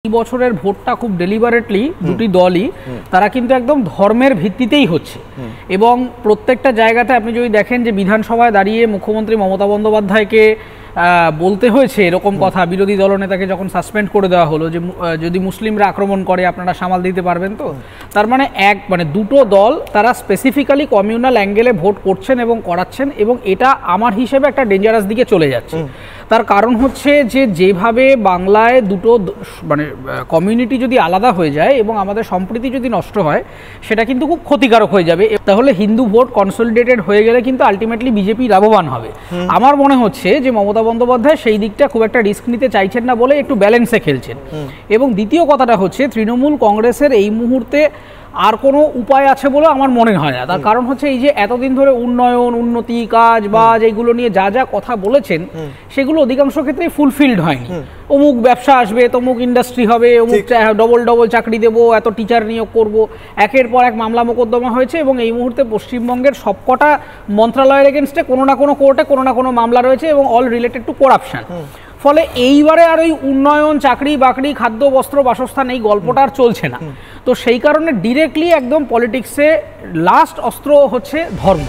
এই বছরের ভোটটা খুব ডেলিবারেটলি দুটি দলই তারা কিন্তু একদম ধর্মের ভিত্তিতেই হচ্ছে এবং প্রত্যেকটা জায়গাতে আপনি যদি দেখেন যে বিধানসভায় দাঁড়িয়ে মুখ্যমন্ত্রী মমতা বন্দ্যোপাধ্যায়কে বলতে হয়েছে এরকম কথা বিরোধী দলনেতাকে যখন সাসপেন্ড করে দেওয়া হলো যে যদি মুসলিমরা আক্রমণ করে আপনারা সামাল দিতে পারবেন তো। তার মানে দুটো দল তারা স্পেসিফিক্যালি কমিউনাল অ্যাঙ্গেলে ভোট করছেন এবং করাচ্ছেন এবং এটা আমার হিসেবে একটা ডেঞ্জারাস দিকে চলে যাচ্ছে। তার কারণ হচ্ছে যে যেভাবে বাংলায় দুটো মানে কমিউনিটি যদি আলাদা হয়ে যায় এবং আমাদের সম্প্রীতি যদি নষ্ট হয় সেটা কিন্তু খুব ক্ষতিকারক হয়ে যাবে। তাহলে হিন্দু ভোট কনসলিডেটেড হয়ে গেলে কিন্তু আলটিমেটলি বিজেপি লাভবান হবে। আমার মনে হচ্ছে যে মমতা বন্দ্যোপাধ্যায় সেই দিকটা খুব একটা রিস্ক নিতে চাইছেন না বলে একটু ব্যালেন্সে খেলছেন। এবং দ্বিতীয় কথাটা হচ্ছে তৃণমূল কংগ্রেসের এই মুহূর্তে আর কোনো উপায় আছে বলে আমার মনে হয় না। তার কারণ হচ্ছে এই যে এতদিন ধরে উন্নয়ন উন্নতি কাজ বাজ এইগুলো নিয়ে যা যা কথা বলেছেন সেগুলো অধিকাংশ ক্ষেত্রে ফুলফিলড হয়নি। অমুক ব্যবসা আসবে, তমুক ইন্ডাস্ট্রি হবে, অমুক ডবল চাকরি দেবো, এত টিচার নিয়োগ করব, একের পর এক মামলা মোকদ্দমা হয়েছে এবং এই মুহূর্তে পশ্চিমবঙ্গের সবকটা মন্ত্রণালয়ের এগেনস্টে কোনো না কোনো কোর্টে কোনো না কোনো মামলা রয়েছে এবং অল রিলেটেড টু করাপশন। ফলে এইবারে আর ওই উন্নয়ন চাকরি বাকরি খাদ্য বস্ত্র বাসস্থান এই গল্পটা আর চলছে না। তো সেই কারণে ডিরেক্টলি একদম পলিটিক্সে লাস্ট অস্ত্র হচ্ছে ধর্ম।